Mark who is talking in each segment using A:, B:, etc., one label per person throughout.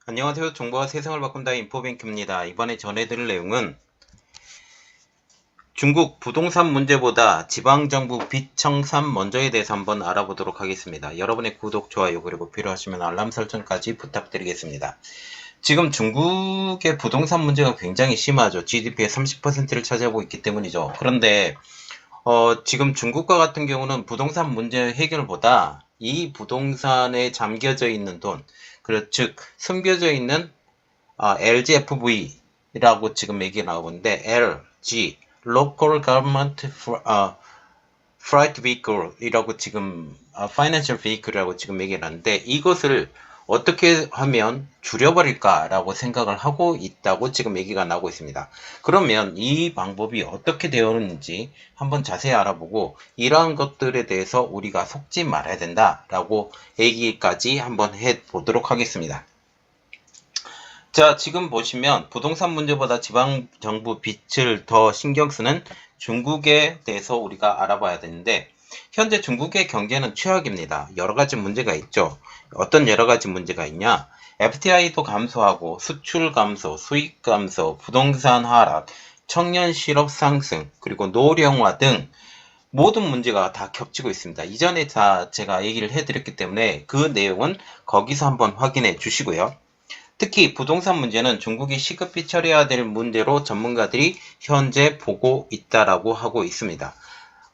A: 안녕하세요. 정보와 세상을 바꾼다 인포뱅크입니다. 이번에 전해드릴 내용은 중국 부동산 문제보다 지방정부 빚 청산 먼저에 대해서 한번 알아보도록 하겠습니다. 여러분의 구독, 좋아요, 그리고 필요하시면 알람 설정까지 부탁드리겠습니다. 지금 중국의 부동산 문제가 굉장히 심하죠. GDP의 30%를 차지하고 있기 때문이죠. 그런데 지금 중국과 같은 경우는 부동산 문제 해결보다 이 부동산에 잠겨져 있는 돈, 즉 숨겨져 있는 LGFV라고 지금 얘기가 나오는데 LG Local Government Freight Vehicle 이라고 지금 Financial Vehicle이라고 지금 얘기를 하는데 이것을 어떻게 하면 줄여버릴까라고 생각을 하고 있다고 지금 얘기가 나오고 있습니다. 그러면 이 방법이 어떻게 되었는지 한번 자세히 알아보고 이러한 것들에 대해서 우리가 속지 말아야 된다라고 얘기까지 한번 해보도록 하겠습니다. 자, 지금 보시면 부동산 문제보다 지방정부 빚을 더 신경 쓰는 중국에 대해서 우리가 알아봐야 되는데 현재 중국의 경제는 최악입니다. 여러 가지 문제가 있죠. 어떤 여러 가지 문제가 있냐? FTI도 감소하고 수출 감소, 수익 감소, 부동산 하락, 청년 실업 상승, 그리고 노령화 등 모든 문제가 다 겹치고 있습니다. 이전에 다 제가 얘기를 해드렸기 때문에 그 내용은 거기서 한번 확인해 주시고요. 특히 부동산 문제는 중국이 시급히 처리해야 될 문제로 전문가들이 현재 보고 있다라고 하고 있습니다.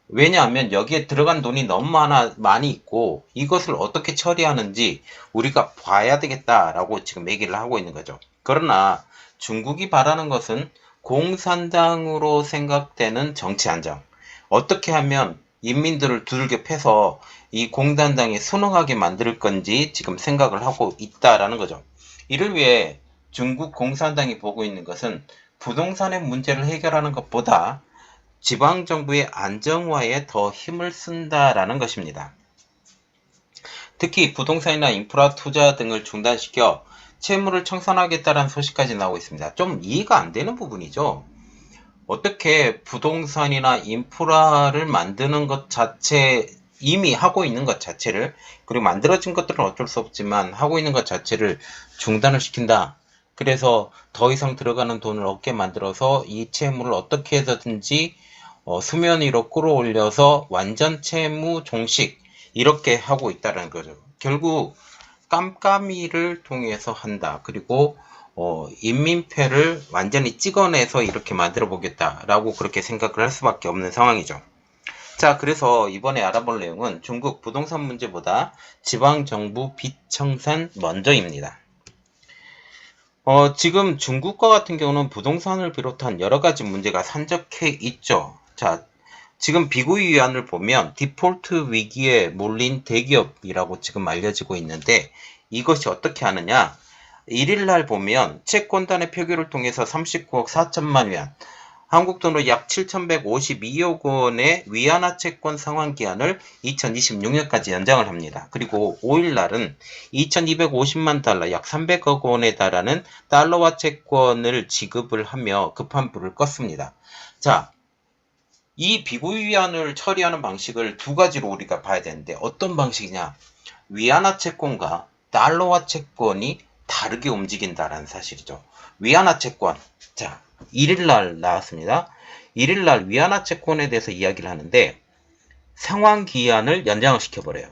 A: 왜냐하면 여기에 들어간 돈이 너무 많이 있고 이것을 어떻게 처리하는지 우리가 봐야 되겠다라고 지금 얘기를 하고 있는 거죠. 그러나 중국이 바라는 것은 공산당으로 생각되는 정치 안정. 어떻게 하면 인민들을 두들겨 패서 이 공산당이 순응하게 만들 건지 지금 생각을 하고 있다라는 거죠. 이를 위해 중국 공산당이 보고 있는 것은 부동산의 문제를 해결하는 것보다 지방정부의 안정화에 더 힘을 쓴다라는 것입니다. 특히 부동산이나 인프라 투자 등을 중단시켜 채무를 청산하겠다는 소식까지 나오고 있습니다. 좀 이해가 안 되는 부분이죠. 어떻게 부동산이나 인프라를 만드는 것 자체 이미 하고 있는 것 자체를 그리고 만들어진 것들은 어쩔 수 없지만 하고 있는 것 자체를 중단을 시킨다. 그래서 더 이상 들어가는 돈을 없게 만들어서 이 채무를 어떻게 해서든지 수면 위로 끌어올려서 완전 채무 종식 이렇게 하고 있다는 거죠. 결국 깜깜이를 통해서 한다. 그리고 인민폐를 완전히 찍어내서 이렇게 만들어 보겠다라고 그렇게 생각을 할 수밖에 없는 상황이죠. 자, 그래서 이번에 알아볼 내용은 중국 부동산 문제보다 지방정부 빚 청산 먼저입니다. 지금 중국과 같은 경우는 부동산을 비롯한 여러 가지 문제가 산적해 있죠. 자, 지금 비구이 위안을 보면 디폴트 위기에 몰린 대기업이라고 지금 알려지고 있는데 이것이 어떻게 하느냐? 1일날 보면 채권단의 표결을 통해서 39억 4천만 위안, 한국 돈으로 약 7,152억 원의 위안화 채권 상환기한을 2026년까지 연장을 합니다. 그리고 5일날은 2,250만 달러, 약 300억 원에 달하는 달러화 채권을 지급을 하며 급한 불을 껐습니다. 자, 이 비구이 위안을 처리하는 방식을 두 가지로 우리가 봐야 되는데 어떤 방식이냐? 위안화 채권과 달러화 채권이 다르게 움직인다라는 사실이죠. 위안화 채권. 자, 1일날 나왔습니다. 1일날 위안화 채권에 대해서 이야기를 하는데 상환기한을 연장을 시켜버려요.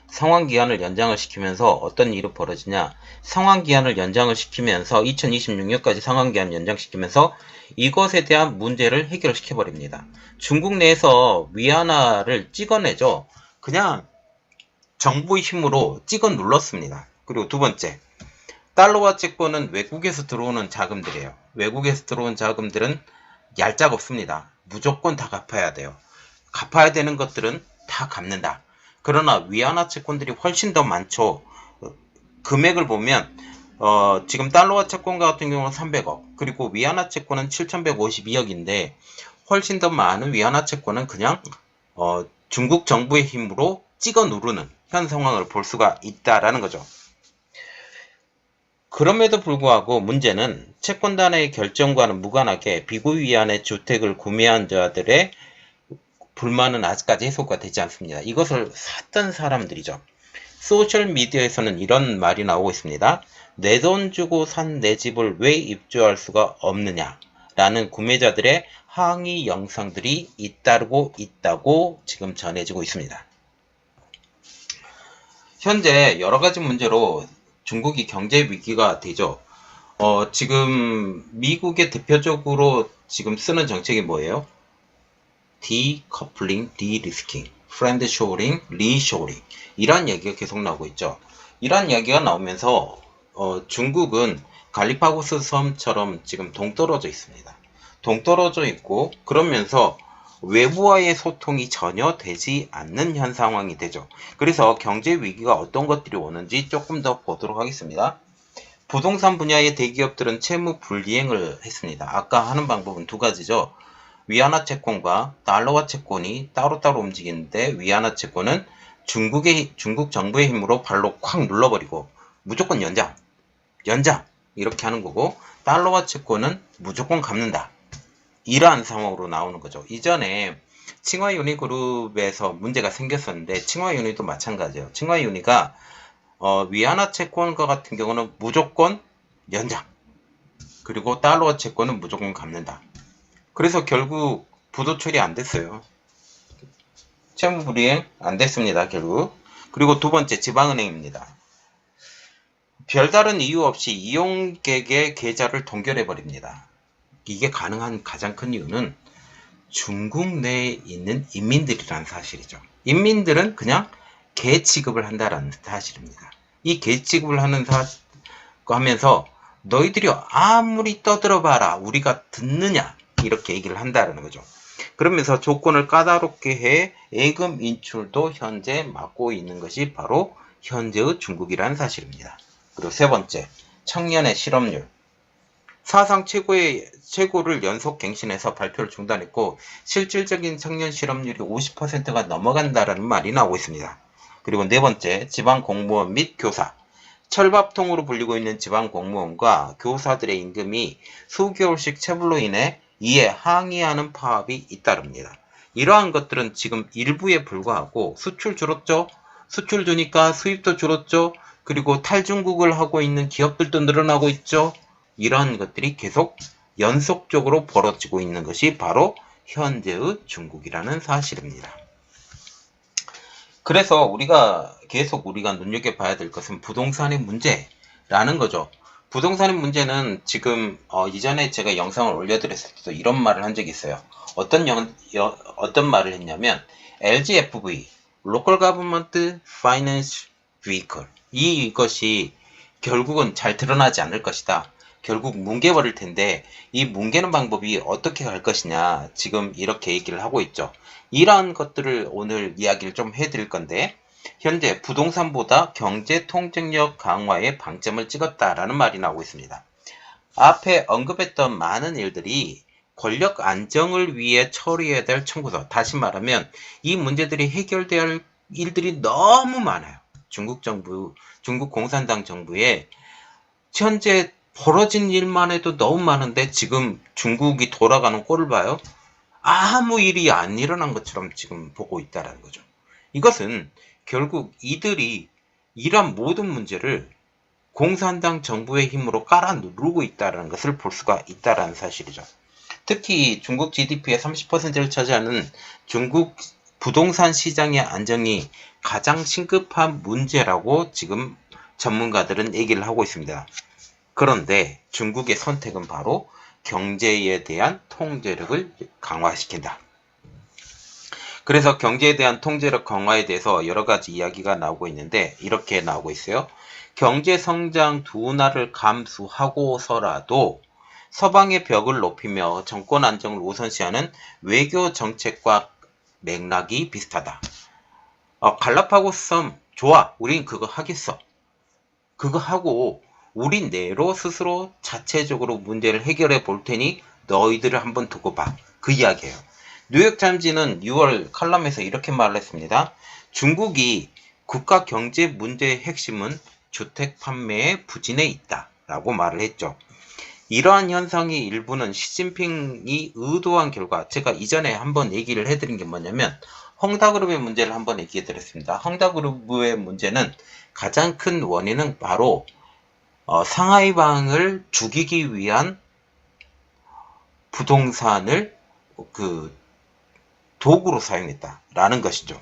A: 상환기한을 연장을 시키면서 어떤 일이 벌어지냐? 상환기한을 연장을 시키면서 2026년까지 상환기한 연장시키면서 이것에 대한 문제를 해결시켜버립니다. 중국 내에서 위안화를 찍어내죠. 그냥 정부의 힘으로 찍어 눌렀습니다. 그리고 두 번째, 달러화 채권은 외국에서 들어오는 자금들이에요. 외국에서 들어온 자금들은 얄짝 없습니다. 무조건 다 갚아야 돼요. 갚아야 되는 것들은 다 갚는다. 그러나 위안화 채권들이 훨씬 더 많죠. 금액을 보면 지금 달러화 채권 같은 경우는 300억 그리고 위안화 채권은 7,152억인데 훨씬 더 많은 위안화 채권은 그냥 중국 정부의 힘으로 찍어 누르는 현 상황을 볼 수가 있다라는 거죠. 그럼에도 불구하고 문제는 채권단의 결정과는 무관하게 비구이 위안의 주택을 구매한 자들의 불만은 아직까지 해소가 되지 않습니다. 이것을 샀던 사람들이죠. 소셜미디어에서는 이런 말이 나오고 있습니다. 내 돈 주고 산 내 집을 왜 입주할 수가 없느냐 라는 구매자들의 항의 영상들이 잇따르고 있다고 지금 전해지고 있습니다. 현재 여러가지 문제로 중국이 경제 위기가 되죠. 지금 미국의 대표적으로 지금 쓰는 정책이 뭐예요? 디커플링, 디리스킹, 프렌드 쇼링, 리쇼링 이런 얘기가 계속 나오고 있죠. 이런 이야기가 나오면서 중국은 갈리파고스 섬처럼 지금 동떨어져 있습니다. 동떨어져 있고 그러면서 외부와의 소통이 전혀 되지 않는 현 상황이 되죠. 그래서 경제 위기가 어떤 것들이 오는지 조금 더 보도록 하겠습니다. 부동산 분야의 대기업들은 채무 불이행을 했습니다. 아까 하는 방법은 두 가지죠. 위안화 채권과 달러화 채권이 따로따로 움직이는데 위안화 채권은 중국 정부의 힘으로 발로 콱 눌러버리고 무조건 연장 이렇게 하는 거고 달러화 채권은 무조건 갚는다. 이러한 상황으로 나오는 거죠. 이전에 칭화유니그룹에서 문제가 생겼었는데 칭화유니도 마찬가지예요. 칭화유니가 위안화 채권과 같은 경우는 무조건 연장 그리고 달러 채권은 무조건 갚는다. 그래서 결국 부도 처리 안 됐어요. 채무 불이행 안 됐습니다. 결국. 그리고 두 번째 지방은행입니다. 별다른 이유 없이 이용객의 계좌를 동결해 버립니다. 이게 가능한 가장 큰 이유는 중국 내에 있는 인민들이라는 사실이죠. 인민들은 그냥 개 취급을 한다는 사실입니다. 이 개 취급을 하면서 너희들이 아무리 떠들어봐라 우리가 듣느냐 이렇게 얘기를 한다는 거죠. 그러면서 조건을 까다롭게 해 예금 인출도 현재 막고 있는 것이 바로 현재의 중국이라는 사실입니다. 그리고 세 번째, 청년의 실업률. 사상 최고를 연속 갱신해서 발표를 중단했고 실질적인 청년 실업률이 50%가 넘어간다라는 말이 나오고 있습니다. 그리고 네 번째, 지방 공무원 및 교사. 철밥통으로 불리고 있는 지방 공무원과 교사들의 임금이 수개월씩 체불로 인해 이에 항의하는 파업이 잇따릅니다. 이러한 것들은 지금 일부에 불과하고 수출 줄었죠. 수출 주니까 수입도 줄었죠. 그리고 탈중국을 하고 있는 기업들도 늘어나고 있죠. 이러한 것들이 계속 연속적으로 벌어지고 있는 것이 바로 현재의 중국이라는 사실입니다. 그래서 우리가 눈여겨봐야 될 것은 부동산의 문제라는 거죠. 부동산의 문제는 지금 이전에 제가 영상을 올려드렸을 때도 이런 말을 한 적이 있어요. 어떤 말을 했냐면 LGFV, Local Government Finance Vehicle 이것이 결국은 잘 드러나지 않을 것이다. 결국 뭉개버릴 텐데 이 뭉개는 방법이 어떻게 갈 것이냐 지금 이렇게 얘기를 하고 있죠. 이러한 것들을 오늘 이야기를 좀 해드릴 건데 현재 부동산보다 경제 통쟁력 강화에 방점을 찍었다라는 말이 나오고 있습니다. 앞에 언급했던 많은 일들이 권력 안정을 위해 처리해야 될 청구서, 다시 말하면 이 문제들이 해결돼야 할 일들이 너무 많아요. 중국 공산당 정부에 현재 벌어진 일만 해도 너무 많은데 지금 중국이 돌아가는 꼴을 봐요. 아무 일이 안 일어난 것처럼 지금 보고 있다는 거죠. 이것은 결국 이들이 이런 모든 문제를 공산당 정부의 힘으로 깔아 누르고 있다는 것을 볼 수가 있다는 사실이죠. 특히 중국 GDP의 30%를 차지하는 중국 부동산 시장의 안정이 가장 심급한 문제라고 지금 전문가들은 얘기를 하고 있습니다. 그런데 중국의 선택은 바로 경제에 대한 통제력을 강화시킨다. 그래서 경제에 대한 통제력 강화에 대해서 여러 가지 이야기가 나오고 있는데 이렇게 나오고 있어요. 경제 성장 둔화를 감수하고서라도 서방의 벽을 높이며 정권 안정을 우선시하는 외교 정책과 맥락이 비슷하다. 갈라파고스 섬 좋아. 우린 그거 하겠어. 그거 하고 우리 내로 스스로 자체적으로 문제를 해결해 볼 테니 너희들을 한번 두고 봐. 그 이야기예요. 뉴욕타임즈는 6월 칼럼에서 이렇게 말을 했습니다. 중국이 국가 경제 문제의 핵심은 주택 판매의 부진에 있다 라고 말을 했죠. 이러한 현상의 일부는 시진핑이 의도한 결과, 제가 이전에 한번 얘기를 해드린 게 뭐냐면 헝다그룹의 문제를 한번 얘기해 드렸습니다. 헝다그룹의 문제는 가장 큰 원인은 바로 상하이방을 죽이기 위한 부동산을 그 도구로 사용했다라는 것이죠.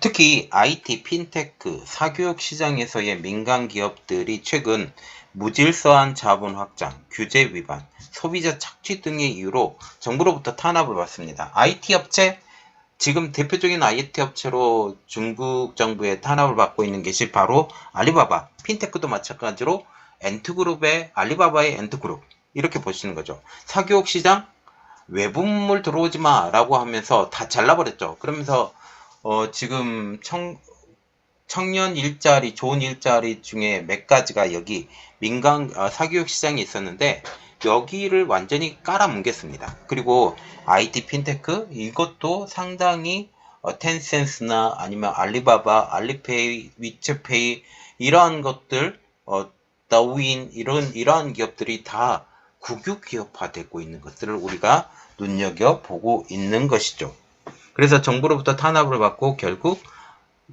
A: 특히 IT, 핀테크, 사교육 시장에서의 민간 기업들이 최근 무질서한 자본 확장, 규제 위반, 소비자 착취 등의 이유로 정부로부터 탄압을 받습니다. IT 업체, 지금 대표적인 IT 업체로 중국 정부의 탄압을 받고 있는 것이 바로 알리바바, 핀테크도 마찬가지로 엔트그룹의 알리바바의 엔트그룹, 이렇게 보시는 거죠. 사교육 시장, 외부물 들어오지 마 라고 하면서 다 잘라버렸죠. 그러면서 지금 청년 일자리, 좋은 일자리 중에 몇 가지가 여기 민간 사교육 시장이 있었는데 여기를 완전히 깔아뭉갰습니다. 그리고 IT 핀테크 이것도 상당히 텐센스나 아니면 알리바바, 알리페이, 위챗페이 이러한 것들, 더윈 이러한 기업들이 다 국유 기업화되고 있는 것들을 우리가 눈여겨보고 있는 것이죠. 그래서 정부로부터 탄압을 받고 결국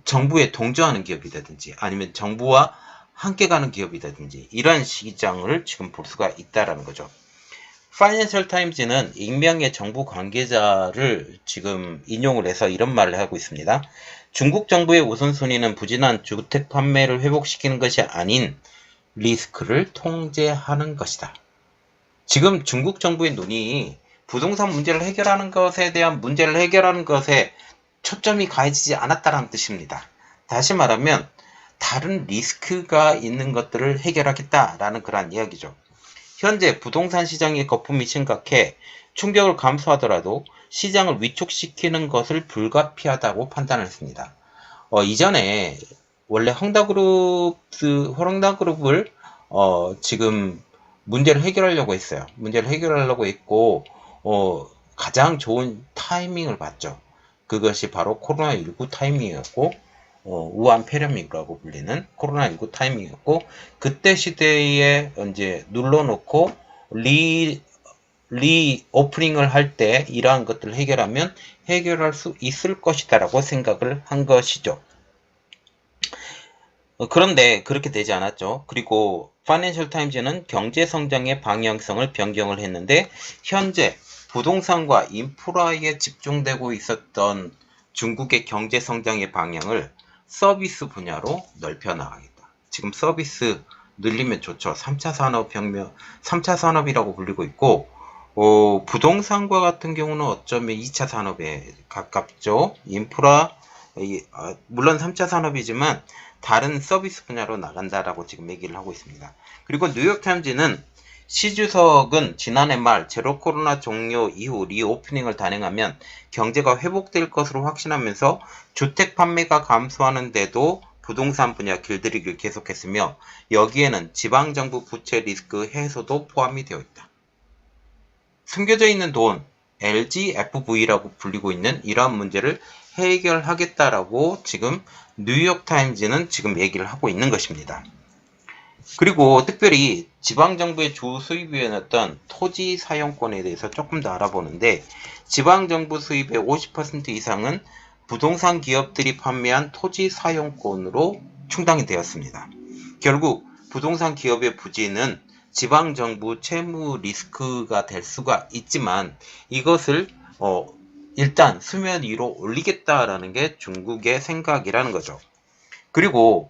A: 정부에 동조하는 기업이라든지 아니면 정부와 함께 가는 기업이라든지 이런 시장을 지금 볼 수가 있다라는 거죠. 파이낸셜 타임즈는 익명의 정부 관계자를 지금 인용을 해서 이런 말을 하고 있습니다. 중국 정부의 우선순위는 부진한 주택 판매를 회복시키는 것이 아닌 리스크를 통제하는 것이다. 지금 중국 정부의 눈이 부동산 문제를 해결하는 것에 대한 문제를 해결하는 것에 초점이 가해지지 않았다는 뜻입니다. 다시 말하면 다른 리스크가 있는 것들을 해결하겠다라는 그런 이야기죠. 현재 부동산 시장의 거품이 심각해 충격을 감수하더라도 시장을 위축시키는 것을 불가피하다고 판단을 했습니다. 이전에 원래 헝다그룹을 지금 문제를 해결하려고 했어요. 문제를 해결하려고 했고 가장 좋은 타이밍을 봤죠. 그것이 바로 코로나19 타이밍이었고 우한 폐렴이라고 불리는 코로나19 타이밍이었고 그때 시대에 이제 눌러놓고 리오프닝을 할 때 이러한 것들을 해결하면 해결할 수 있을 것이다라고 생각을 한 것이죠. 그런데 그렇게 되지 않았죠. 그리고 파이낸셜 타임즈는 경제 성장의 방향성을 변경을 했는데 현재 부동산과 인프라에 집중되고 있었던 중국의 경제 성장의 방향을 서비스 분야로 넓혀 나가겠다. 지금 서비스 늘리면 좋죠. 3차 산업혁명, 3차 산업이라고 불리고 있고 부동산과 같은 경우는 어쩌면 2차 산업에 가깝죠. 인프라, 물론 3차 산업이지만 다른 서비스 분야로 나간다라고 지금 얘기를 하고 있습니다. 그리고 뉴욕타임즈는 시 주석은 지난해 말 제로 코로나 종료 이후 리오프닝을 단행하면 경제가 회복될 것으로 확신하면서 주택 판매가 감소하는데도 부동산 분야 길들이기를 계속했으며 여기에는 지방정부 부채 리스크 해소도 포함이 되어 있다. 숨겨져 있는 돈, LGFV라고 불리고 있는 이러한 문제를 해결하겠다라고 지금 뉴욕타임즈는 지금 얘기를 하고 있는 것입니다. 그리고 특별히 지방정부의 주 수입이었던 토지 사용권에 대해서 조금 더 알아보는데 지방정부 수입의 50% 이상은 부동산 기업들이 판매한 토지 사용권으로 충당이 되었습니다. 결국 부동산 기업의 부진은 지방정부 채무 리스크가 될 수가 있지만 이것을 일단 수면 위로 올리겠다라는 게 중국의 생각이라는 거죠. 그리고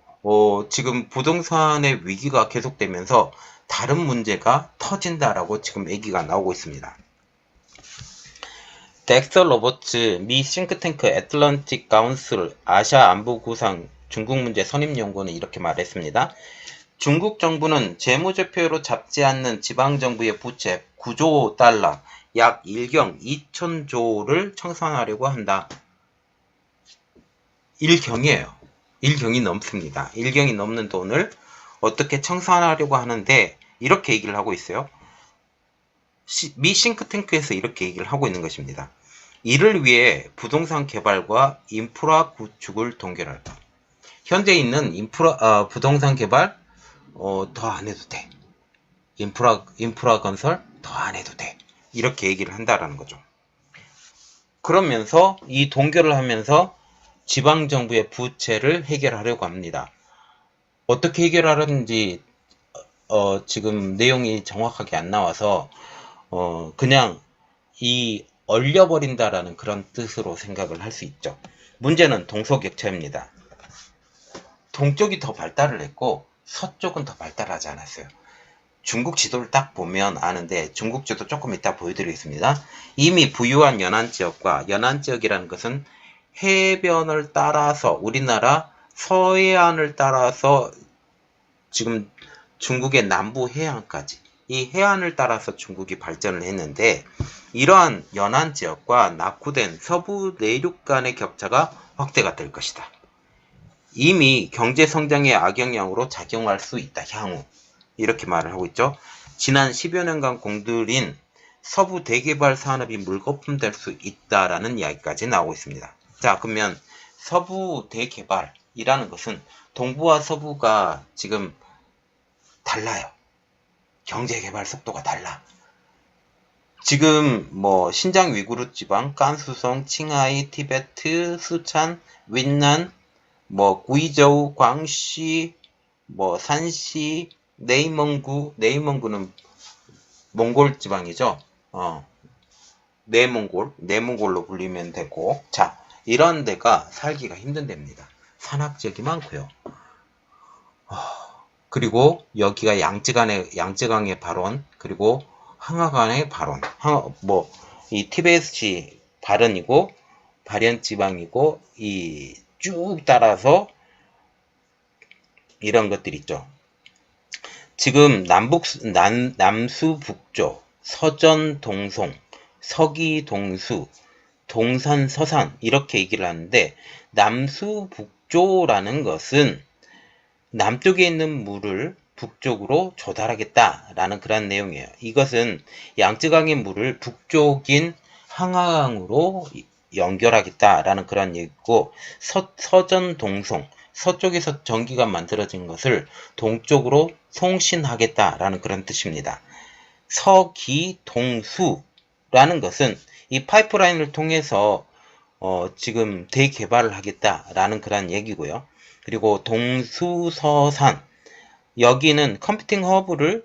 A: 지금 부동산의 위기가 계속되면서 다른 문제가 터진다라고 지금 얘기가 나오고 있습니다. 덱스터 로버츠 미 싱크탱크 애틀랜틱 카운슬 아시아 안보구상 중국 문제 선임연구원은 이렇게 말했습니다. 중국 정부는 재무제표로 잡지 않는 지방정부의 부채 9조 달러, 약 1경 2천조를 청산하려고 한다. 1경이에요. 1경이 넘습니다. 1경이 넘는 돈을 어떻게 청산하려고 하는데 이렇게 얘기를 하고 있어요. 미 싱크탱크에서 이렇게 얘기를 하고 있는 것입니다. 이를 위해 부동산 개발과 인프라 구축을 동결할까. 현재 있는 부동산 개발 더 안 해도 돼. 인프라 건설 더 안 해도 돼. 이렇게 얘기를 한다라는 거죠. 그러면서 이 동결을 하면서 지방정부의 부채를 해결하려고 합니다. 어떻게 해결하려는지 지금 내용이 정확하게 안 나와서 그냥 이 얼려버린다라는 그런 뜻으로 생각을 할 수 있죠. 문제는 동서격차입니다. 동쪽이 더 발달을 했고 서쪽은 더 발달하지 않았어요. 중국 지도를 딱 보면 아는데 중국 지도 조금 이따 보여드리겠습니다. 이미 부유한 연안지역과 연안지역이라는 것은 해변을 따라서 우리나라 서해안을 따라서 지금 중국의 남부 해안까지 이 해안을 따라서 중국이 발전을 했는데 이러한 연안 지역과 낙후된 서부 내륙 간의 격차가 확대가 될 것이다. 이미 경제 성장의 악영향으로 작용할 수 있다. 향후 이렇게 말을 하고 있죠. 지난 10여 년간 공들인 서부 대개발 산업이 물거품될 수 있다라는 이야기까지 나오고 있습니다. 자, 그러면 서부 대개발이라는 것은 동부와 서부가 지금 달라요. 경제개발 속도가 달라. 지금 뭐 신장 위구르 지방, 깐수성, 칭하이, 티베트, 수찬, 윈난, 뭐 구이저우, 광시, 뭐 산시, 네이멍구는 몽골 지방이죠. 내몽골로 불리면 되고, 자, 이런 데가 살기가 힘든 데입니다. 산악지역이 많고요. 그리고 여기가 양쯔강의 발원, 그리고 항하간의 발원, 이 티베트시 발원이고, 발현지방이고, 이 쭉 따라서 이런 것들 있죠. 지금 남수 북조, 서전 동송, 서기 동수, 동산 서산 이렇게 얘기를 하는데 남수 북조라는 것은 남쪽에 있는 물을 북쪽으로 조달하겠다라는 그런 내용이에요. 이것은 양쯔강의 물을 북쪽인 항하강으로 연결하겠다라는 그런 얘기고 서전 동송, 서쪽에서 전기가 만들어진 것을 동쪽으로 송신하겠다라는 그런 뜻입니다. 서기동수라는 것은 이 파이프라인을 통해서 지금 대개발을 하겠다라는 그런 얘기고요. 그리고 동수서산, 여기는 컴퓨팅 허브를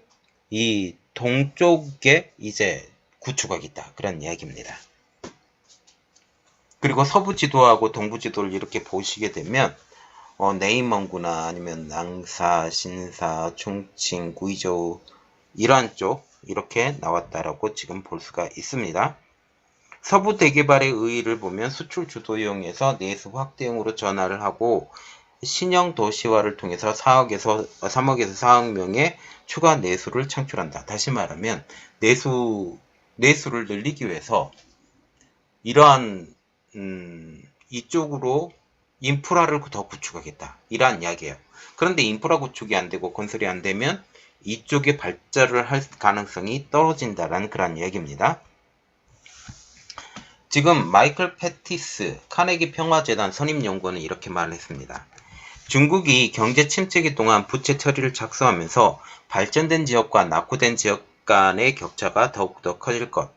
A: 이 동쪽에 이제 구축하겠다 그런 이야기입니다. 그리고 서부 지도하고 동부 지도를 이렇게 보시게 되면 네이멍구나 아니면 낭사, 신사, 충칭, 구이저우 이러한 쪽 이렇게 나왔다라고 지금 볼 수가 있습니다. 서부 대개발의 의의를 보면 수출 주도형에서 내수 확대형으로 전환을 하고 신형 도시화를 통해서 3억에서 4억 명의 추가 내수를 창출한다. 다시 말하면 내수를 늘리기 위해서 이러한 이쪽으로 인프라를 더 구축하겠다. 이러한 이야기예요. 그런데 인프라 구축이 안 되고 건설이 안 되면 이쪽에 발전을 할 가능성이 떨어진다라는 그런 이야기입니다. 지금 마이클 패티스 카네기 평화재단 선임연구원은 이렇게 말했습니다. 중국이 경제 침체기 동안 부채 처리를 착수하면서 발전된 지역과 낙후된 지역 간의 격차가 더욱더 커질 것.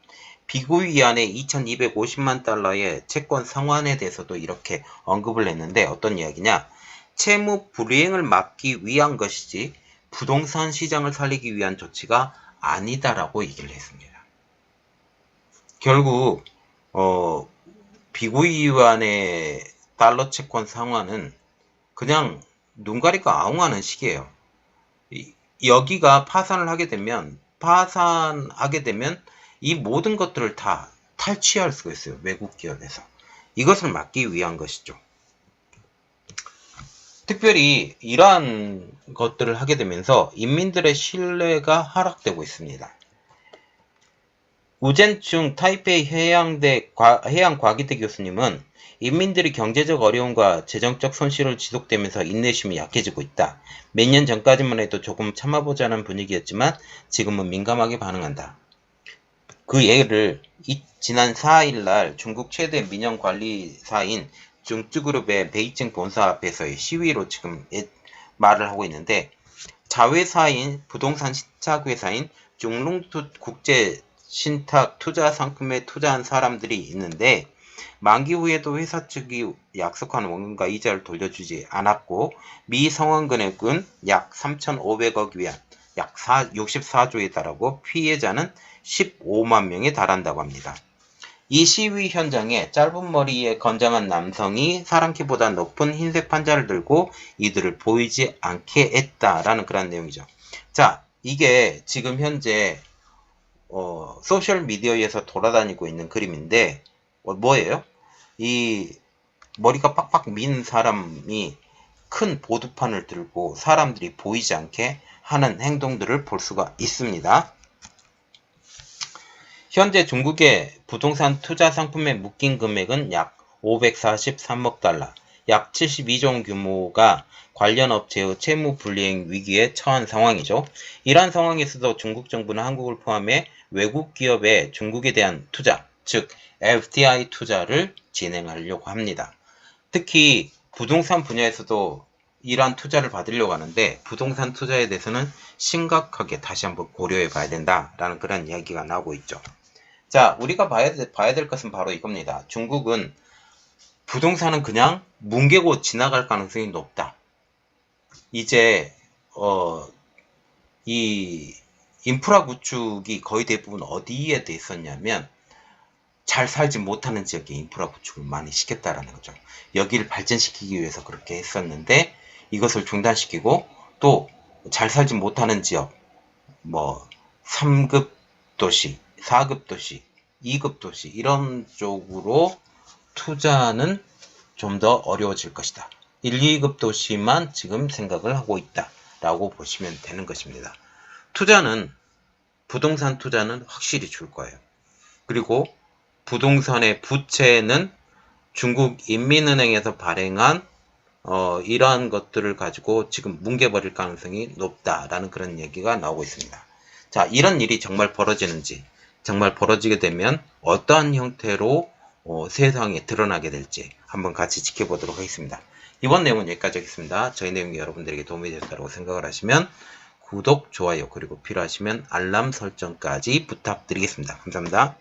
A: 비구 위안의 2250만 달러의 채권 상환에 대해서도 이렇게 언급을 했는데 어떤 이야기냐? 채무 불이행을 막기 위한 것이지 부동산 시장을 살리기 위한 조치가 아니다라고 얘기를 했습니다. 결국 비구 위안의 달러 채권 상환은 그냥 눈 가리고 아웅하는 식이에요. 여기가 파산하게 되면 이 모든 것들을 다 탈취할 수가 있어요. 외국 기업에서. 이것을 막기 위한 것이죠. 특별히 이러한 것들을 하게 되면서 인민들의 신뢰가 하락되고 있습니다. 우젠충 타이페이 해양과기대 교수님은 인민들이 경제적 어려움과 재정적 손실을 지속되면서 인내심이 약해지고 있다. 몇 년 전까지만 해도 조금 참아보자는 분위기였지만 지금은 민감하게 반응한다. 그 예를 지난 4일날 중국 최대 민영관리사인 중쯔그룹의 베이징 본사 앞에서의 시위로 지금 말을 하고 있는데 자회사인 부동산 신탁회사인 중룽투 국제 신탁 투자 상품에 투자한 사람들이 있는데 만기 후에도 회사 측이 약속한 원금과 이자를 돌려주지 않았고 미성원 금액은 약 3,500억 위안, 약 64조에 달하고 피해자는 15만 명에 달한다고 합니다. 이 시위 현장에 짧은 머리에 건장한 남성이 사람키보다 높은 흰색 판자를 들고 이들을 보이지 않게 했다라는 그런 내용이죠. 자, 이게 지금 현재 소셜미디어에서 돌아다니고 있는 그림인데 뭐예요? 이 머리가 빡빡 민 사람이 큰 보드판을 들고 사람들이 보이지 않게 하는 행동들을 볼 수가 있습니다. 현재 중국의 부동산 투자 상품에 묶인 금액은 약 543억 달러, 약 72조 원 규모가 관련 업체의 채무 불이행 위기에 처한 상황이죠. 이러한 상황에서도 중국 정부는 한국을 포함해 외국 기업의 중국에 대한 투자, 즉 FDI 투자를 진행하려고 합니다. 특히 부동산 분야에서도 이러한 투자를 받으려고 하는데 부동산 투자에 대해서는 심각하게 다시 한번 고려해 봐야 된다라는 그런 이야기가 나오고 있죠. 자, 우리가 봐야 될 것은 바로 이겁니다. 중국은 부동산은 그냥 뭉개고 지나갈 가능성이 높다. 이제 이 인프라 구축이 거의 대부분 어디에 돼 있었냐면 잘 살지 못하는 지역에 인프라 구축을 많이 시켰다라는 거죠. 여기를 발전시키기 위해서 그렇게 했었는데 이것을 중단시키고 또 잘 살지 못하는 지역, 뭐 3급 도시, 4급 도시, 2급 도시 이런 쪽으로 투자는 좀 더 어려워질 것이다. 1, 2급 도시만 지금 생각을 하고 있다 라고 보시면 되는 것입니다. 부동산 투자는 확실히 줄 거예요. 그리고 부동산의 부채는 중국 인민은행에서 발행한 이러한 것들을 가지고 지금 뭉개버릴 가능성이 높다라는 그런 얘기가 나오고 있습니다. 자, 이런 일이 정말 벌어지는지, 정말 벌어지게 되면 어떠한 형태로 세상에 드러나게 될지 한번 같이 지켜보도록 하겠습니다. 이번 내용은 여기까지 하겠습니다. 저희 내용이 여러분들에게 도움이 됐다고 생각을 하시면 구독, 좋아요, 그리고 필요하시면 알람 설정까지 부탁드리겠습니다. 감사합니다.